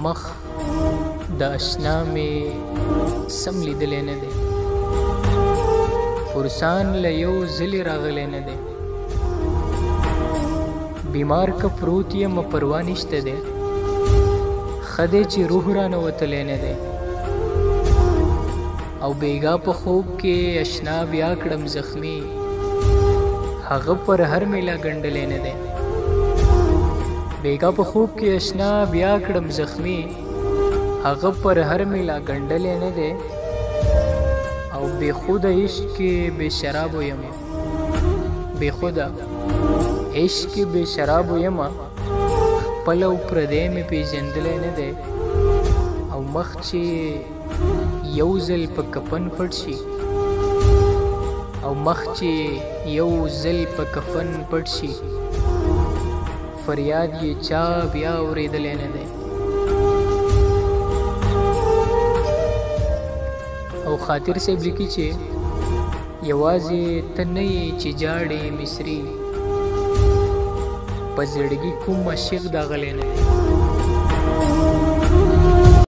مخ د اشنا مې سم لیدلی نه دی، فرسان له یو ځلې راغلی نه دی، بیمار که پروت یم پروا نشته دی، ښه دی چې روح رانه وتلی نه دی، او بیګا په خوب کې اشنا بیا کړم زخمي، هغه پر هر میلا ګنډلی نه دی، بیګا په خوب کې اشنا بیا کړم زخمي، هغه پر هر میلا ګنډلی نه دی، او بې خوده عشق کې بې شرابو یمه، بې خوده عشق کې بې شرابو یمه، خپل او پردی مې پېژندلی نه دی، او مخ چې یو ځل په کفن پټ شي، او مخ چې یو ځل په کفن پټ شي، فریاد یې چا بیا اورېدلی نه دی. او خاطر صاحب لیکي چې یوازې ته نه یې چې جاړې مصري، په زړګي کوم عاشق داغلی نه دی.